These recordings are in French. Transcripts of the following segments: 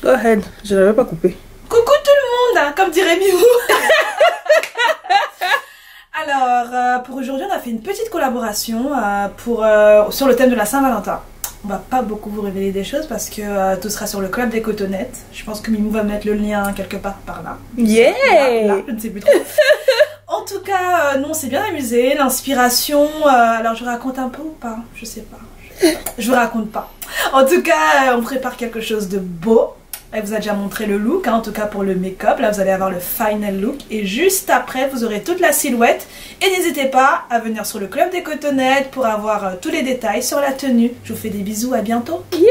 Go ahead, je l'avais pas coupé. Coucou tout le monde, hein, comme dirait Mimou. Alors, pour aujourd'hui, on a fait une petite collaboration sur le thème de la Saint-Valentin. On va pas beaucoup vous révéler des choses parce que tout sera sur le club des cotonnettes. Je pense que Mimou va mettre le lien quelque part par là. Yeah! Là, je ne sais plus trop. En tout cas, nous on s'est bien amusé. L'inspiration, alors je raconte un peu ou pas? Je sais pas. Je vous raconte pas. En tout cas, on prépare quelque chose de beau. Elle vous a déjà montré le look, hein, en tout cas pour le make-up. Là, vous allez avoir le final look. Et juste après, vous aurez toute la silhouette. Et n'hésitez pas à venir sur le club des cotonnettes pour avoir tous les détails sur la tenue. Je vous fais des bisous, à bientôt. Yay!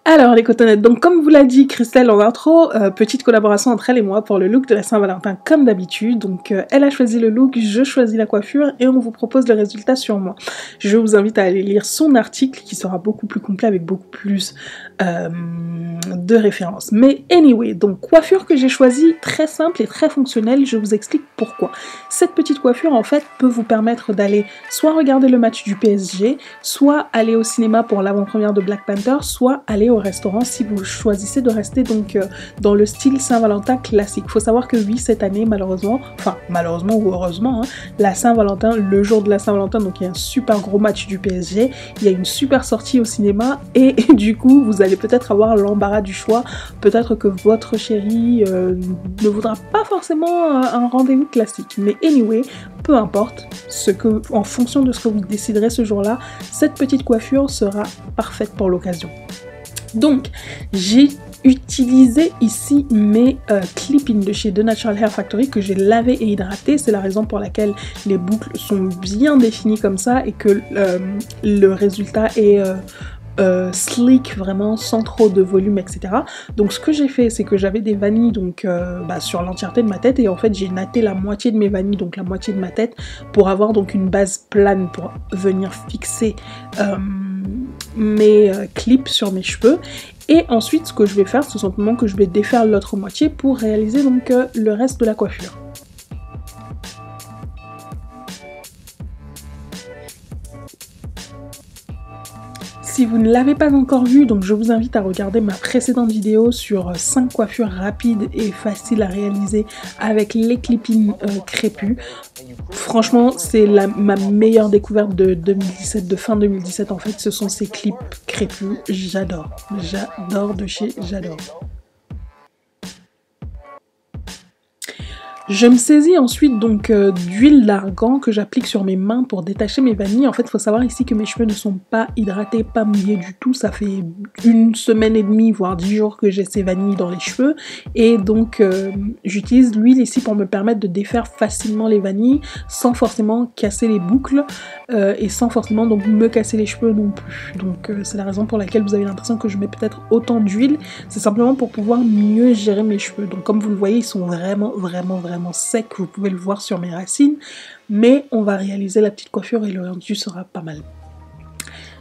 Alors les cotonnettes, donc comme vous l'a dit Christelle en intro, petite collaboration entre elle et moi pour le look de la Saint-Valentin comme d'habitude. Donc elle a choisi le look, je choisis la coiffure et on vous propose le résultat sur moi. Je vous invite à aller lire son article qui sera beaucoup plus complet avec beaucoup plus de références. Mais anyway, donc coiffure que j'ai choisie, très simple et très fonctionnelle, je vous explique pourquoi. Cette petite coiffure en fait peut vous permettre d'aller soit regarder le match du PSG, soit aller au cinéma pour l'avant-première de Black Panther, soit aller au restaurant si vous choisissez de rester donc dans le style Saint-Valentin classique. Faut savoir que oui, cette année malheureusement ou heureusement, hein, la Saint-Valentin, le jour de la Saint-Valentin, donc il y a un super gros match du PSG, il y a une super sortie au cinéma et du coup vous allez peut-être avoir l'embarras du choix, peut-être que votre chérie ne voudra pas forcément un rendez-vous classique, mais anyway, peu importe, en fonction de ce que vous déciderez ce jour-là, cette petite coiffure sera parfaite pour l'occasion. Donc, j'ai utilisé ici mes clip-in de chez The Natural Hair Factory que j'ai lavé et hydraté. C'est la raison pour laquelle les boucles sont bien définies comme ça et que le résultat est sleek, vraiment sans trop de volume, etc. Donc ce que j'ai fait, c'est que j'avais des vanilles donc sur l'entièreté de ma tête et en fait j'ai natté la moitié de mes vanilles, donc la moitié de ma tête, pour avoir donc une base plane pour venir fixer mes clips sur mes cheveux. Et ensuite ce que je vais faire, c'est tout simplement que je vais défaire l'autre moitié pour réaliser donc le reste de la coiffure. Si vous ne l'avez pas encore vu, donc je vous invite à regarder ma précédente vidéo sur 5 coiffures rapides et faciles à réaliser avec les clip-in crépus. Franchement, c'est ma meilleure découverte de 2017, de fin 2017 en fait, ce sont ces clips crépus. J'adore, j'adore de chez j'adore. Je me saisis ensuite donc d'huile d'argan que j'applique sur mes mains pour détacher mes vanilles. En fait, il faut savoir ici que mes cheveux ne sont pas hydratés, pas mouillés du tout. Ça fait 1 semaine et demie, voire 10 jours que j'ai ces vanilles dans les cheveux. Et donc, j'utilise l'huile ici pour me permettre de défaire facilement les vanilles sans forcément casser les boucles et sans forcément donc me casser les cheveux non plus. Donc, c'est la raison pour laquelle vous avez l'impression que je mets peut-être autant d'huile. C'est simplement pour pouvoir mieux gérer mes cheveux. Donc, comme vous le voyez, ils sont vraiment sec, vous pouvez le voir sur mes racines, mais on va réaliser la petite coiffure et le rendu sera pas mal.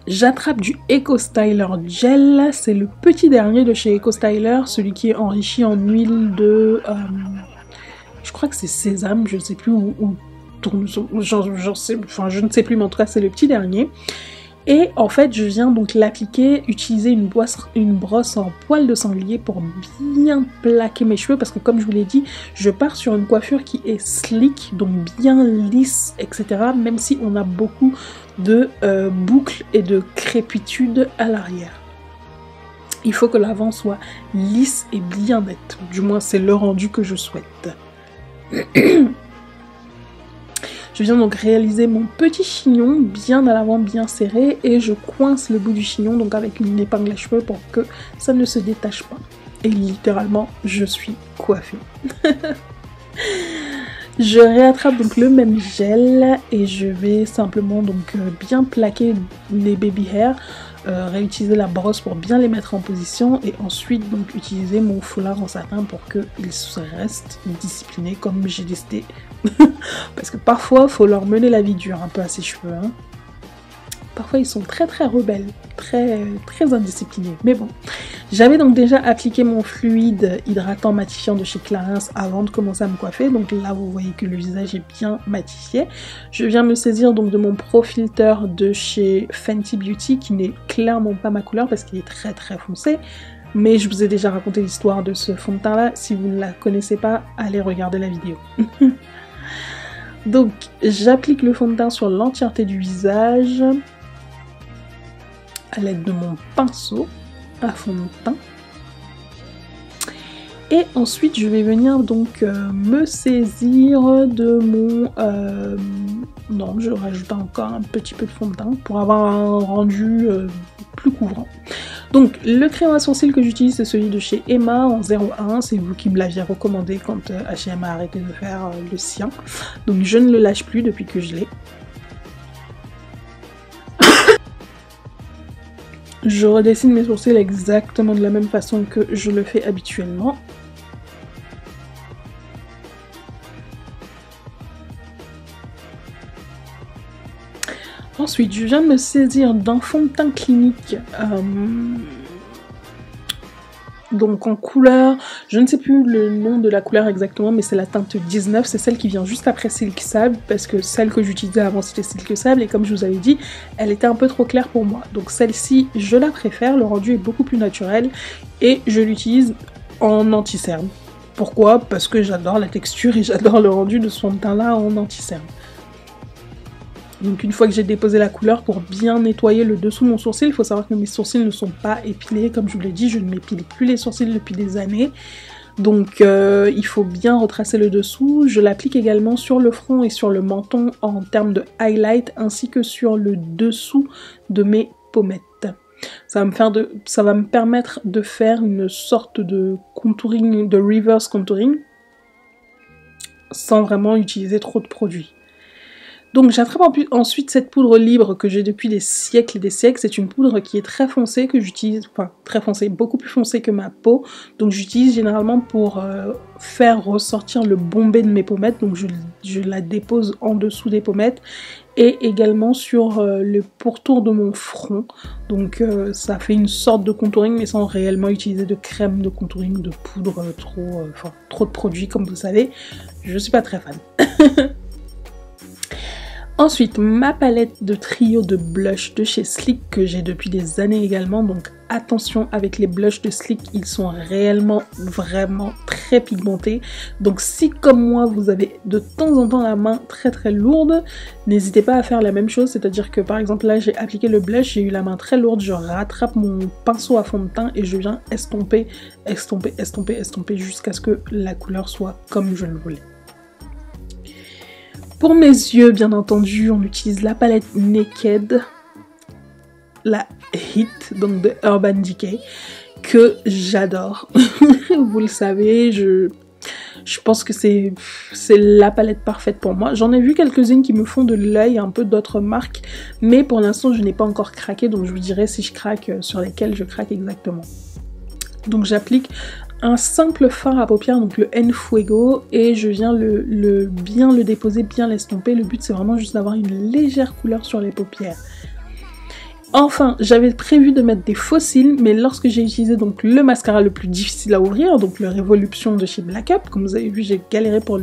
J'attrape du Eco Styler Gel, c'est le petit dernier de chez Eco Styler, celui qui est enrichi en huile de je crois que c'est sésame, je ne sais plus, ou tournesol, je ne sais plus, mais en tout cas c'est le petit dernier. Et en fait, je viens donc l'appliquer, utiliser une brosse en poil de sanglier pour bien plaquer mes cheveux, parce que comme je vous l'ai dit, je pars sur une coiffure qui est sleek, donc bien lisse, etc. Même si on a beaucoup de boucles et de crépitude à l'arrière. Il faut que l'avant soit lisse et bien net. Du moins, c'est le rendu que je souhaite. Je viens donc réaliser mon petit chignon bien à l'avant, bien serré, et je coince le bout du chignon donc avec une épingle à cheveux pour que ça ne se détache pas. Et littéralement, je suis coiffée. Je réattrape donc le même gel et je vais simplement donc bien plaquer les baby hair, réutiliser la brosse pour bien les mettre en position et ensuite donc utiliser mon foulard en satin pour qu'ils restent disciplinés comme j'ai décidé. Parce que parfois il faut leur mener la vie dure un peu à ces cheveux. Hein. parfois ils sont très rebelles, très indisciplinés. Mais bon, j'avais donc déjà appliqué mon fluide hydratant matifiant de chez Clarins avant de commencer à me coiffer. Donc là, vous voyez que le visage est bien matifié. Je viens me saisir donc de mon Pro Filter de chez Fenty Beauty, qui n'est clairement pas ma couleur parce qu'il est très foncé. Mais je vous ai déjà raconté l'histoire de ce fond de teint là. Si vous ne la connaissez pas, allez regarder la vidéo. Donc j'applique le fond de teint sur l'entièreté du visage à l'aide de mon pinceau à fond de teint. Et ensuite je vais venir donc me saisir de mon... non, je rajoute encore un petit peu de fond de teint pour avoir un rendu plus couvrant. Donc le crayon à sourcils que j'utilise c'est celui de chez Emma en 01, c'est vous qui me l'aviez recommandé quand H&M a arrêté de faire le sien. Donc je ne le lâche plus depuis que je l'ai. Je redessine mes sourcils exactement de la même façon que je le fais habituellement. Ensuite, je viens de me saisir d'un fond de teint clinique, donc en couleur, je ne sais plus le nom de la couleur exactement, mais c'est la teinte 19, c'est celle qui vient juste après Silk Sable, parce que celle que j'utilisais avant c'était Silk Sable, et comme je vous avais dit, elle était un peu trop claire pour moi. Donc celle-ci, je la préfère, le rendu est beaucoup plus naturel, et je l'utilise en anti-cerne. Pourquoi? Parce que j'adore la texture et j'adore le rendu de ce fond de teint là en anti-cerne. Donc une fois que j'ai déposé la couleur, pour bien nettoyer le dessous de mon sourcil, il faut savoir que mes sourcils ne sont pas épilés, comme je vous l'ai dit, je ne m'épile plus les sourcils depuis des années. Donc il faut bien retracer le dessous. Je l'applique également sur le front et sur le menton en termes de highlight, ainsi que sur le dessous de mes pommettes. Ça va me permettre de faire une sorte de contouring, de reverse contouring, sans vraiment utiliser trop de produits. Donc j'attrape ensuite cette poudre libre que j'ai depuis des siècles et des siècles. C'est une poudre qui est très foncée, que j'utilise, enfin très foncée, beaucoup plus foncée que ma peau. Donc j'utilise généralement pour faire ressortir le bombé de mes pommettes. Donc je la dépose en dessous des pommettes et également sur le pourtour de mon front. Donc ça fait une sorte de contouring mais sans réellement utiliser de crème de contouring, de poudre, trop de produits comme vous savez. Je suis pas très fan. Ensuite, ma palette de trio de blush de chez Sleek que j'ai depuis des années également. Donc attention avec les blushs de Sleek, ils sont réellement vraiment très pigmentés. Donc si comme moi vous avez de temps en temps la main très lourde, n'hésitez pas à faire la même chose. C'est-à-dire que par exemple là j'ai appliqué le blush, j'ai eu la main très lourde, je rattrape mon pinceau à fond de teint et je viens estomper jusqu'à ce que la couleur soit comme je le voulais. Pour mes yeux, bien entendu, on utilise la palette Naked, la Hit, donc de Urban Decay, que j'adore. Vous le savez, je pense que c'est la palette parfaite pour moi. J'en ai vu quelques-unes qui me font de l'œil, un peu d'autres marques, mais pour l'instant, je n'ai pas encore craqué, donc je vous dirai si je craque, sur lesquelles je craque exactement. Donc j'applique un simple fard à paupières, donc le Enfuego, et je viens bien le déposer, bien l'estomper. Le but c'est vraiment juste d'avoir une légère couleur sur les paupières. Enfin, j'avais prévu de mettre des faux cils, mais lorsque j'ai utilisé donc le mascara le plus difficile à ouvrir, donc le Révolution de chez Black Up, comme vous avez vu j'ai galéré pour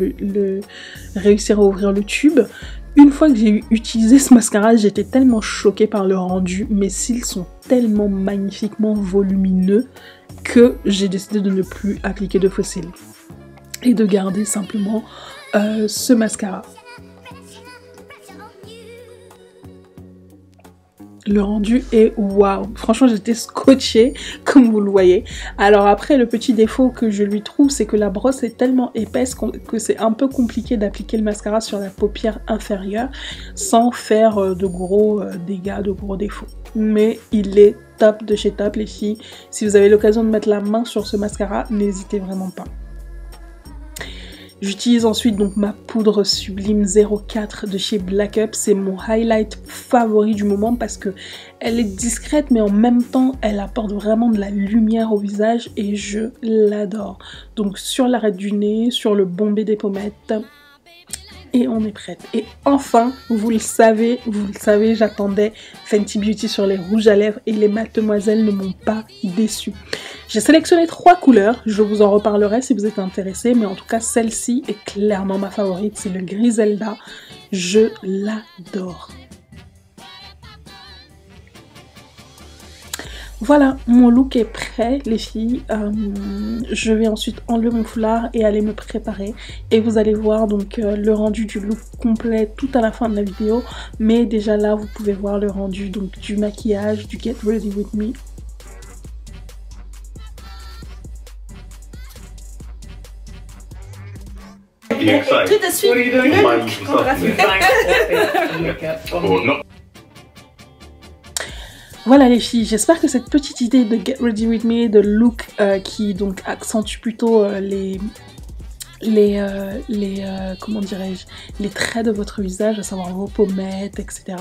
réussir à ouvrir le tube. Une fois que j'ai utilisé ce mascara, j'étais tellement choquée par le rendu. Mes cils sont tellement magnifiquement volumineux que j'ai décidé de ne plus appliquer de faux cils et de garder simplement ce mascara. Le rendu est waouh, franchement j'étais scotchée comme vous le voyez. Alors après le petit défaut que je lui trouve c'est que la brosse est tellement épaisse que c'est un peu compliqué d'appliquer le mascara sur la paupière inférieure sans faire de gros dégâts, de gros défauts. Mais il est top de chez top les filles, si vous avez l'occasion de mettre la main sur ce mascara, n'hésitez vraiment pas. J'utilise ensuite donc ma poudre Sublime 04 de chez Black Up, c'est mon highlight favori du moment parce que elle est discrète mais en même temps elle apporte vraiment de la lumière au visage et je l'adore. Donc sur l'arête du nez, sur le bombé des pommettes, Et on est prête. Et enfin, vous le savez, j'attendais Fenty Beauty sur les rouges à lèvres et les mademoiselles ne m'ont pas déçue. J'ai sélectionné 3 couleurs, je vous en reparlerai si vous êtes intéressés, mais en tout cas celle-ci est clairement ma favorite, c'est le Griselda. Je l'adore. Voilà, mon look est prêt les filles, je vais ensuite enlever mon foulard et aller me préparer et vous allez voir donc le rendu du look complet tout à la fin de la vidéo, mais déjà là vous pouvez voir le rendu donc du maquillage, du Get Ready With Me. Tout de suite, Voilà les filles, j'espère que cette petite idée de Get Ready With Me, de look qui donc accentue plutôt comment dirais-je, les traits de votre visage, à savoir vos pommettes, etc.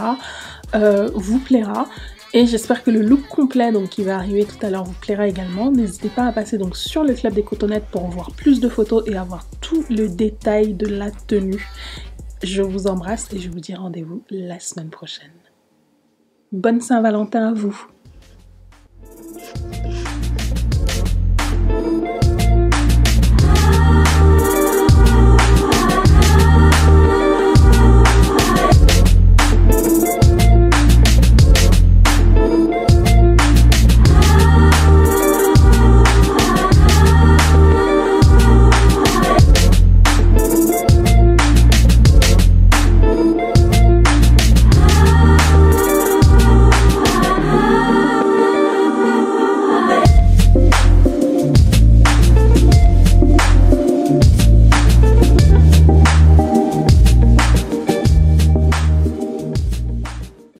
Vous plaira. Et j'espère que le look complet donc qui va arriver tout à l'heure vous plaira également. N'hésitez pas à passer donc sur le club des cotonnettes pour voir plus de photos et avoir tout le détail de la tenue. Je vous embrasse et je vous dis rendez-vous la semaine prochaine. Bonne Saint-Valentin à vous!